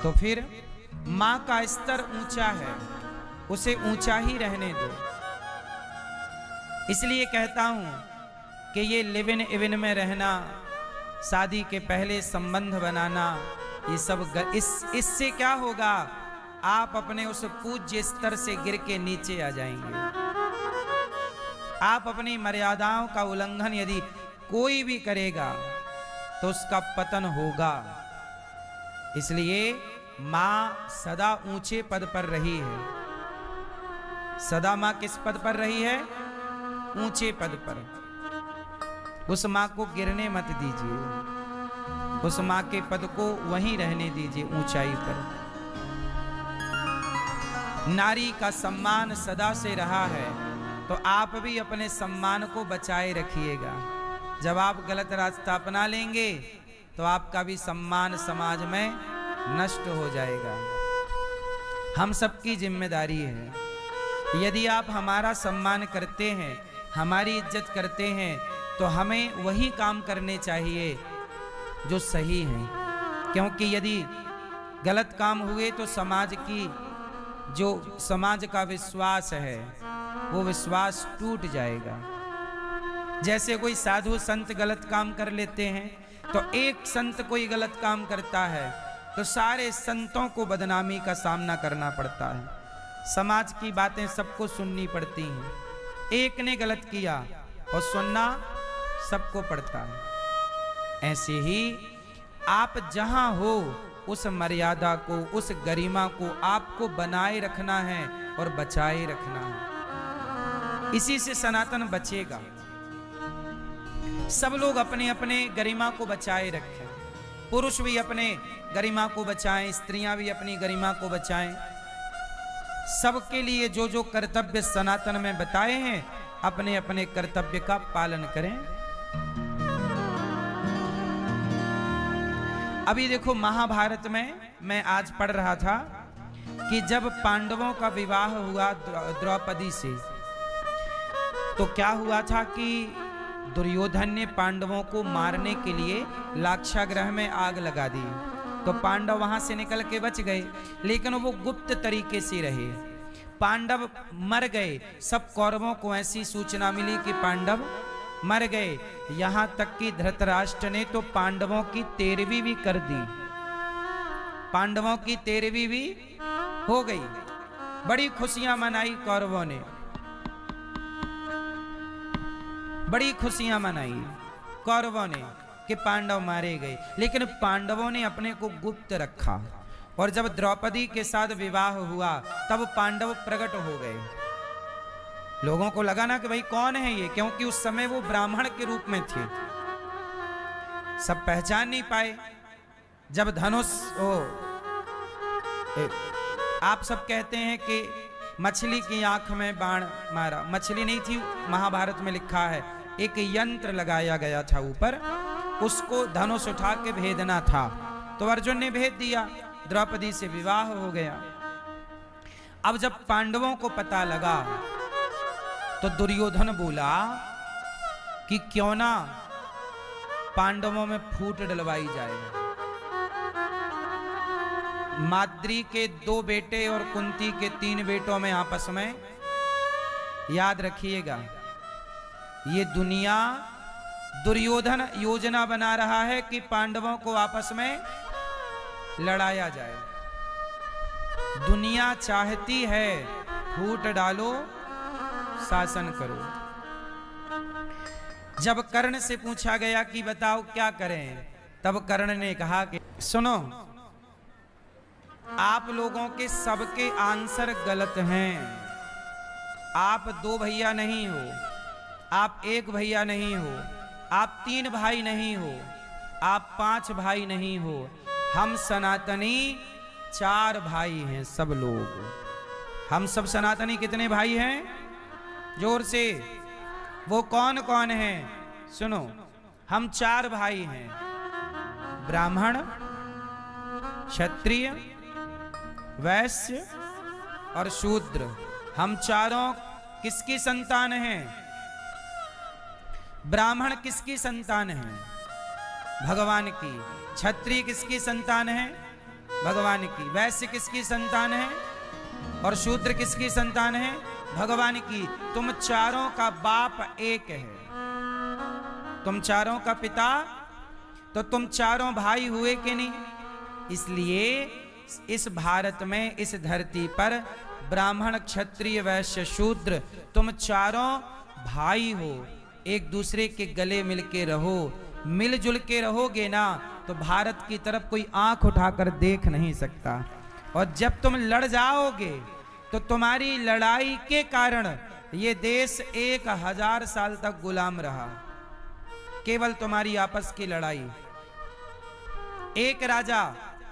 तो फिर मां का स्तर ऊंचा है, उसे ऊंचा ही रहने दो। इसलिए कहता हूं कि ये लिव इन इवन में रहना, शादी के पहले संबंध बनाना, ये सब इससे क्या होगा, आप अपने उस पूज्य स्तर से गिर के नीचे आ जाएंगे। आप अपनी मर्यादाओं का उल्लंघन यदि कोई भी करेगा तो उसका पतन होगा। इसलिए मां सदा ऊंचे पद पर रही है। सदा मां किस पद पर रही है? ऊंचे पद पर। उस मां को गिरने मत दीजिए, उस मां के पद को वहीं रहने दीजिए, ऊंचाई पर। नारी का सम्मान सदा से रहा है, तो आप भी अपने सम्मान को बचाए रखिएगा। जब आप गलत रास्ता अपना लेंगे तो आपका भी सम्मान समाज में नष्ट हो जाएगा। हम सबकी जिम्मेदारी है। यदि आप हमारा सम्मान करते हैं, हमारी इज्जत करते हैं, तो हमें वही काम करने चाहिए जो सही है। क्योंकि यदि गलत काम हुए तो समाज का विश्वास है, वो विश्वास टूट जाएगा। जैसे कोई साधु संत गलत काम कर लेते हैं, तो एक संत कोई गलत काम करता है तो सारे संतों को बदनामी का सामना करना पड़ता है। समाज की बातें सबको सुननी पड़ती हैं। एक ने गलत किया और सुनना सबको पड़ता है। ऐसे ही आप जहां हो उस मर्यादा को, उस गरिमा को आपको बनाए रखना है और बचाए रखना है। इसी से सनातन बचेगा। सब लोग अपने अपने गरिमा को बचाए रखें। पुरुष भी अपने गरिमा को बचाएं, स्त्रियां भी अपनी गरिमा को बचाएं। सबके लिए जो जो कर्तव्य सनातन में बताए हैं, अपने अपने कर्तव्य का पालन करें। अभी देखो, महाभारत में मैं आज पढ़ रहा था कि जब पांडवों का विवाह हुआ द्रौपदी से, तो क्या हुआ था कि दुर्योधन ने पांडवों को मारने के लिए लाक्षागृह में आग लगा दी। तो पांडव वहां से निकल के बच गए, लेकिन वो गुप्त तरीके से रहे। पांडव मर गए, सब कौरवों को ऐसी सूचना मिली कि पांडव मर गए। यहां तक कि धृतराष्ट्र ने तो पांडवों की 13वीं भी कर दी। पांडवों की 13वीं भी हो गई। बड़ी खुशियां मनाई कौरवों ने, बड़ी खुशियां मनाई कौरवों ने कि पांडव मारे गए। लेकिन पांडवों ने अपने को गुप्त रखा, और जब द्रौपदी के साथ विवाह हुआ तब पांडव प्रकट हो गए। लोगों को लगा ना कि भाई कौन है ये, क्योंकि उस समय वो ब्राह्मण के रूप में थे, सब पहचान नहीं पाए। जब धनुष आप सब कहते हैं कि मछली की आंख में बाण मारा, मछली नहीं थी, महाभारत में लिखा है एक यंत्र लगाया गया था ऊपर, उसको धनुष उठा के भेदना था। तो अर्जुन ने भेद दिया, द्रौपदी से विवाह हो गया। अब जब पांडवों को पता लगा तो दुर्योधन बोला कि क्यों ना पांडवों में फूट डलवाई जाए। माद्री के 2 बेटे और कुंती के 3 बेटों में आपस में, याद रखिएगा, ये दुनिया दुर्योधन योजना बना रहा है कि पांडवों को आपस में लड़ाया जाए। दुनिया चाहती है फूट डालो, शासन करो। जब कर्ण से पूछा गया कि बताओ क्या करें, तब कर्ण ने कहा कि सुनो, आप लोगों के सबके आंसर गलत हैं। आप 2 भैया नहीं हो, आप 1 भैया नहीं हो, आप 3 भाई नहीं हो, आप 5 भाई नहीं हो। हम सनातनी 4 भाई हैं सब लोग। हम सब सनातनी कितने भाई हैं? जोर से, वो कौन कौन हैं? सुनो, हम 4 भाई हैं, ब्राह्मण, क्षत्रिय, वैश्य और शूद्र। हम चारों किसकी संतान हैं? ब्राह्मण किसकी संतान है? भगवान की। क्षत्रिय किसकी संतान है? भगवान की। वैश्य किसकी संतान है और शूद्र किसकी संतान है? भगवान की। तुम चारों का बाप एक है, तुम चारों का पिता, तो तुम चारों भाई हुए कि नहीं? इसलिए इस भारत में, इस धरती पर ब्राह्मण, क्षत्रिय, वैश्य, शूद्र तुम चारों भाई हो। एक दूसरे के गले मिलके रहो, मिलजुल के रहोगे ना तो भारत की तरफ कोई आंख उठाकर देख नहीं सकता। और जब तुम लड़ जाओगे तो तुम्हारी लड़ाई के कारण ये देश 1000 साल तक गुलाम रहा, केवल तुम्हारी आपस की लड़ाई। एक राजा,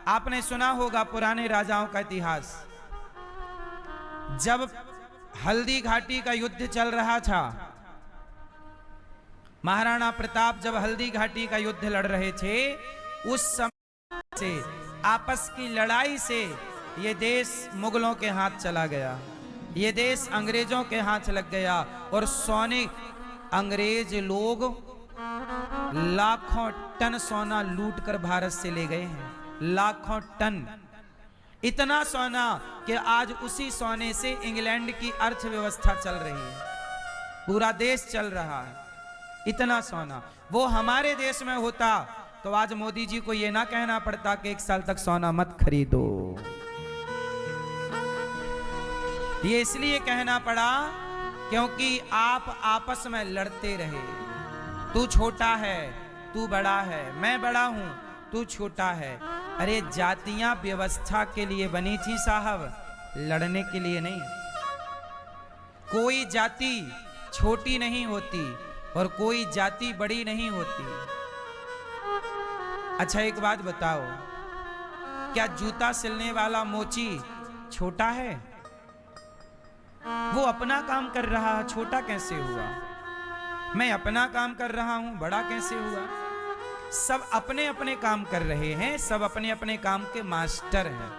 आपने सुना होगा पुराने राजाओं का इतिहास, जब हल्दी घाटी का युद्ध चल रहा था, महाराणा प्रताप जब हल्दी घाटी का युद्ध लड़ रहे थे, उस समय से आपस की लड़ाई से ये देश मुगलों के हाथ चला गया, ये देश अंग्रेजों के हाथ लग गया। और सोने, अंग्रेज लोग लाखों टन सोना लूटकर भारत से ले गए हैं, लाखों टन। इतना सोना कि आज उसी सोने से इंग्लैंड की अर्थव्यवस्था चल रही है, पूरा देश चल रहा है। इतना सोना वो हमारे देश में होता तो आज मोदी जी को यह ना कहना पड़ता कि 1 साल तक सोना मत खरीदो। ये इसलिए कहना पड़ा क्योंकि आप आपस में लड़ते रहे। तू छोटा है, तू बड़ा है, मैं बड़ा हूं, तू छोटा है। अरे जातियां व्यवस्था के लिए बनी थी साहब, लड़ने के लिए नहीं। कोई जाति छोटी नहीं होती और कोई जाति बड़ी नहीं होती। अच्छा एक बात बताओ, क्या जूता सिलने वाला मोची छोटा है? वो अपना काम कर रहा है, छोटा कैसे हुआ? मैं अपना काम कर रहा हूं, बड़ा कैसे हुआ? सब अपने अपने काम कर रहे हैं, सब अपने अपने काम के मास्टर हैं।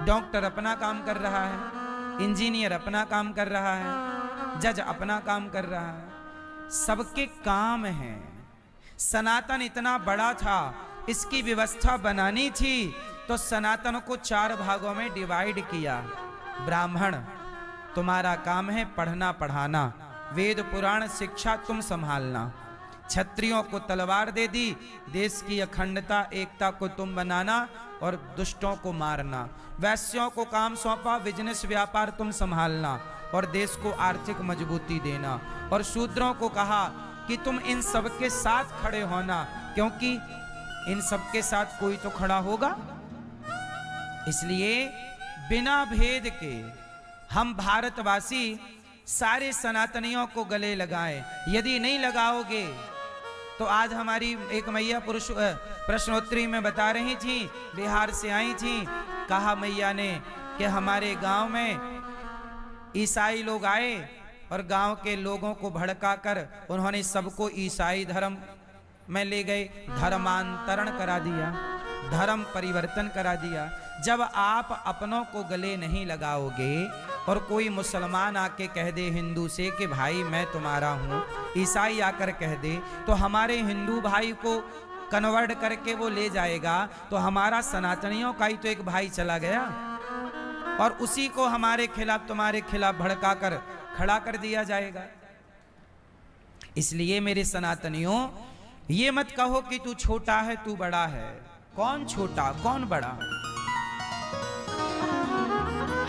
डॉक्टर अपना काम कर रहा है, इंजीनियर अपना काम कर रहा है, जज अपना काम कर रहा है, सबके काम हैं। सनातन इतना बड़ा था, इसकी व्यवस्था बनानी थी तो सनातन को 4 भागों में डिवाइड किया। ब्राह्मण, तुम्हारा काम है पढ़ना पढ़ाना, वेद पुराण शिक्षा तुम संभालना। क्षत्रियों को तलवार दे दी, देश की अखंडता एकता को तुम बनाना और दुष्टों को मारना। वैश्यों को काम सौंपा, बिजनेस व्यापार तुम संभालना और देश को आर्थिक मजबूती देना। और शूद्रों को कहा कि तुम इन सबके साथ खड़े होना, क्योंकि इन सबके साथ कोई तो खड़ा होगा। इसलिए बिना भेद के हम भारतवासी सारे सनातनियों को गले लगाएं। यदि नहीं लगाओगे तो आज हमारी एक मैया प्रश्नोत्तरी में बता रही थी, बिहार से आई थी, कहा मैया ने कि हमारे गांव में ईसाई लोग आए और गांव के लोगों को भड़काकर उन्होंने सबको ईसाई धर्म में ले गए, धर्मांतरण करा दिया, धर्म परिवर्तन करा दिया। जब आप अपनों को गले नहीं लगाओगे और कोई मुसलमान आके कह दे हिंदू से कि भाई मैं तुम्हारा हूँ, ईसाई आकर कह दे तो हमारे हिंदू भाई को कन्वर्ट करके वो ले जाएगा, तो हमारा सनातनियों का ही तो एक भाई चला गया और उसी को हमारे खिलाफ, तुम्हारे खिलाफ भड़का कर खड़ा कर दिया जाएगा। इसलिए मेरे सनातनियों, ये मत कहो कि तू छोटा है, तू बड़ा है। कौन छोटा कौन बड़ा?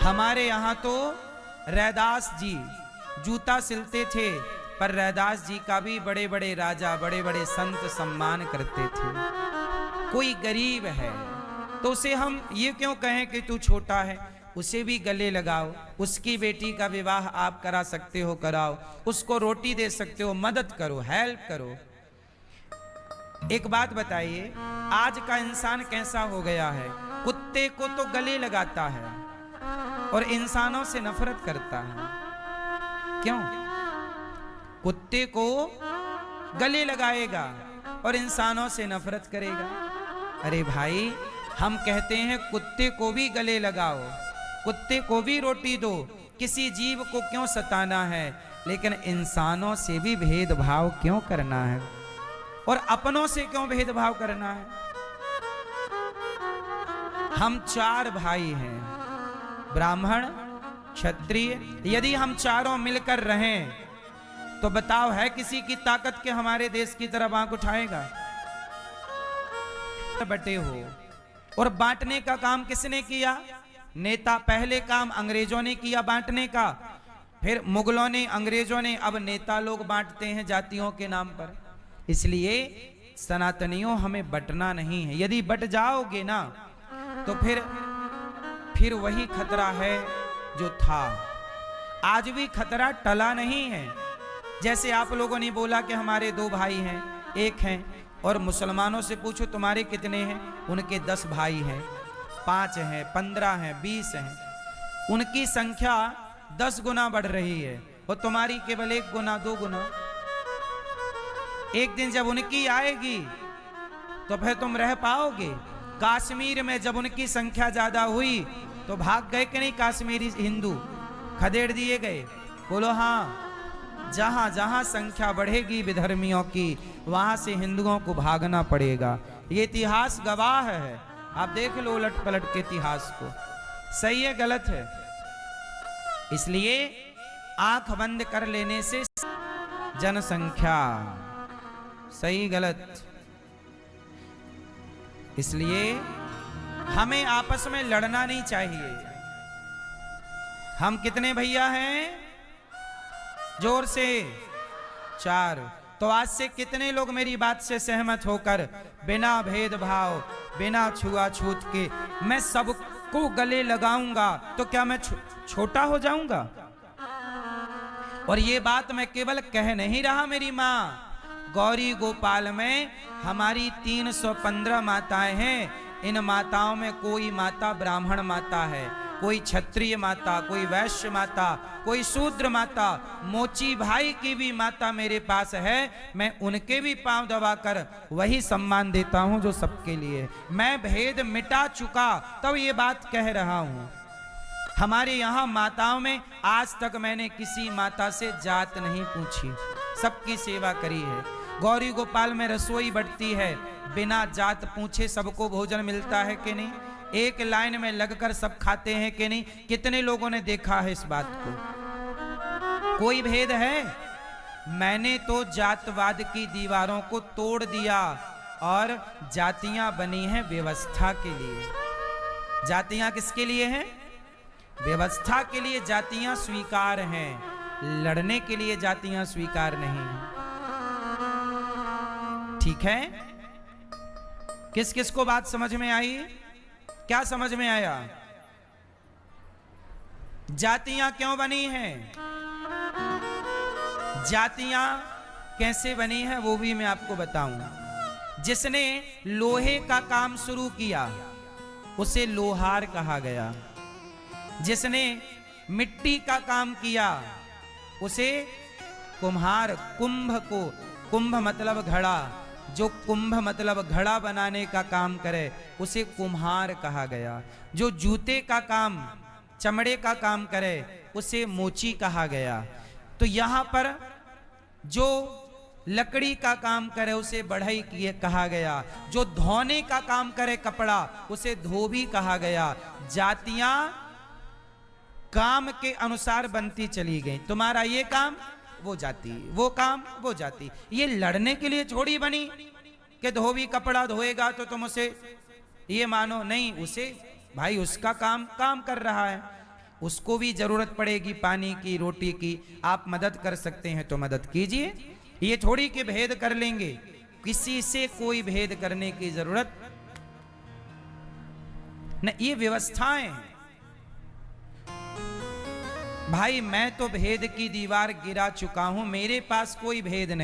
हमारे यहां तो रैदास जी जूता सिलते थे, पर रैदास जी का भी बड़े बड़े राजा, बड़े बड़े संत सम्मान करते थे। कोई गरीब है तो उसे हम ये क्यों कहें कि तू छोटा है? उसे भी गले लगाओ, उसकी बेटी का विवाह आप करा सकते हो, कराओ, उसको रोटी दे सकते हो, मदद करो, हेल्प करो। एक बात बताइए, आज का इंसान कैसा हो गया है? कुत्ते को तो गले लगाता है और इंसानों से नफरत करता है। क्यों? कुत्ते को गले लगाएगा और इंसानों से नफरत करेगा। अरे भाई, हम कहते हैं कुत्ते को भी गले लगाओ, कुत्ते को भी रोटी दो, किसी जीव को क्यों सताना है? लेकिन इंसानों से भी भेदभाव क्यों करना है और अपनों से क्यों भेदभाव करना है? हम 4 भाई हैं, ब्राह्मण, क्षत्रिय। यदि हम चारों मिलकर रहें तो बताओ, है किसी की ताकत के हमारे देश की तरफ आंख उठाएगा? बटे हो। और बांटने का काम किसने किया? नेता। पहले काम अंग्रेजों ने किया बांटने का, फिर मुगलों ने, अंग्रेजों ने, अब नेता लोग बांटते हैं जातियों के नाम पर। इसलिए सनातनियों, हमें बंटना नहीं है। यदि बट जाओगे ना तो फिर वही खतरा है जो था। आज भी खतरा टला नहीं है। जैसे आप लोगों ने बोला कि हमारे 2 भाई हैं, 1 हैं, और मुसलमानों से पूछो तुम्हारे कितने हैं, उनके 10 भाई हैं, 5 हैं, 15 हैं, 20 हैं। उनकी संख्या 10 गुना बढ़ रही है और तुम्हारी केवल 1 गुना, 2 गुना। एक दिन जब उनकी आएगी तो फिर तुम रह पाओगे? कश्मीर में जब उनकी संख्या ज्यादा हुई तो भाग गए कि नहीं कश्मीरी हिंदू? खदेड़ दिए गए? बोलो हाँ। जहां जहां संख्या बढ़ेगी विधर्मियों की, वहां से हिंदुओं को भागना पड़ेगा। ये इतिहास गवाह है। आप देख लो उलट पलट के इतिहास को, सही है गलत है। इसलिए आंख बंद कर लेने से जनसंख्या, सही गलत। इसलिए हमें आपस में लड़ना नहीं चाहिए। हम कितने भैया हैं? जोर से 4। तो आज से कितने लोग मेरी बात से सहमत होकर बिना भेदभाव, बिना छुआछूत के मैं सबको गले लगाऊंगा, तो क्या मैं छोटा हो जाऊंगा? और ये बात मैं केवल कह नहीं रहा, मेरी माँ गौरी गोपाल में हमारी 315 माताएं हैं। इन माताओं में कोई माता ब्राह्मण माता है, कोई क्षत्रिय माता, कोई वैश्य माता, कोई शूद्र माता, मोची भाई की भी माता मेरे पास है। मैं उनके भी पांव दबाकर वही सम्मान देता हूं जो सबके लिए। मैं भेद मिटा चुका, तब ये बात कह रहा हूं। हमारे यहाँ माताओं में आज तक मैंने किसी माता से जात नहीं पूछी, सबकी सेवा करी है। गौरी गोपाल में रसोई बढ़ती है, बिना जात पूछे सबको भोजन मिलता है कि नहीं? एक लाइन में लगकर सब खाते हैं कि नहीं? कितने लोगों ने देखा है इस बात को? कोई भेद है? मैंने तो जातवाद की दीवारों को तोड़ दिया और जातियां बनी हैं व्यवस्था के लिए। जातियां किसके लिए हैं? व्यवस्था के लिए जातियां स्वीकार हैं, लड़ने के लिए जातियां स्वीकार नहीं हैं। ठीक है? किस किस को बात समझ में आई? क्या समझ में आया? जातियां क्यों बनी हैं? जातियां कैसे बनी हैं वो भी मैं आपको बताऊं। जिसने लोहे का काम शुरू किया उसे लोहार कहा गया। जिसने मिट्टी का काम किया उसे कुम्हार। कुंभ मतलब घड़ा, जो कुंभ मतलब घड़ा बनाने का काम करे उसे कुम्हार कहा गया। जो जूते का काम, चमड़े का काम करे उसे मोची कहा गया। तो यहां पर जो लकड़ी का काम करे उसे बढ़ई कहा गया। जो धोने का काम करे कपड़ा उसे धोबी कहा गया। जातियां काम के अनुसार बनती चली गई। तुम्हारा ये काम वो जाति, वो काम वो जाति। ये लड़ने के लिए थोड़ी बनी कि धोबी कपड़ा धोएगा तो तुम उसे ये मानो। नहीं, उसे भाई उसका काम कर रहा है, उसको भी जरूरत पड़ेगी पानी की, रोटी की। आप मदद कर सकते हैं तो मदद कीजिए। ये थोड़ी कि भेद कर लेंगे। किसी से कोई भेद करने की जरूरत न। ये व्यवस्थाएं भाई, मैं तो भेद की दीवार गिरा चुका हूं, मेरे पास कोई भेद नहीं।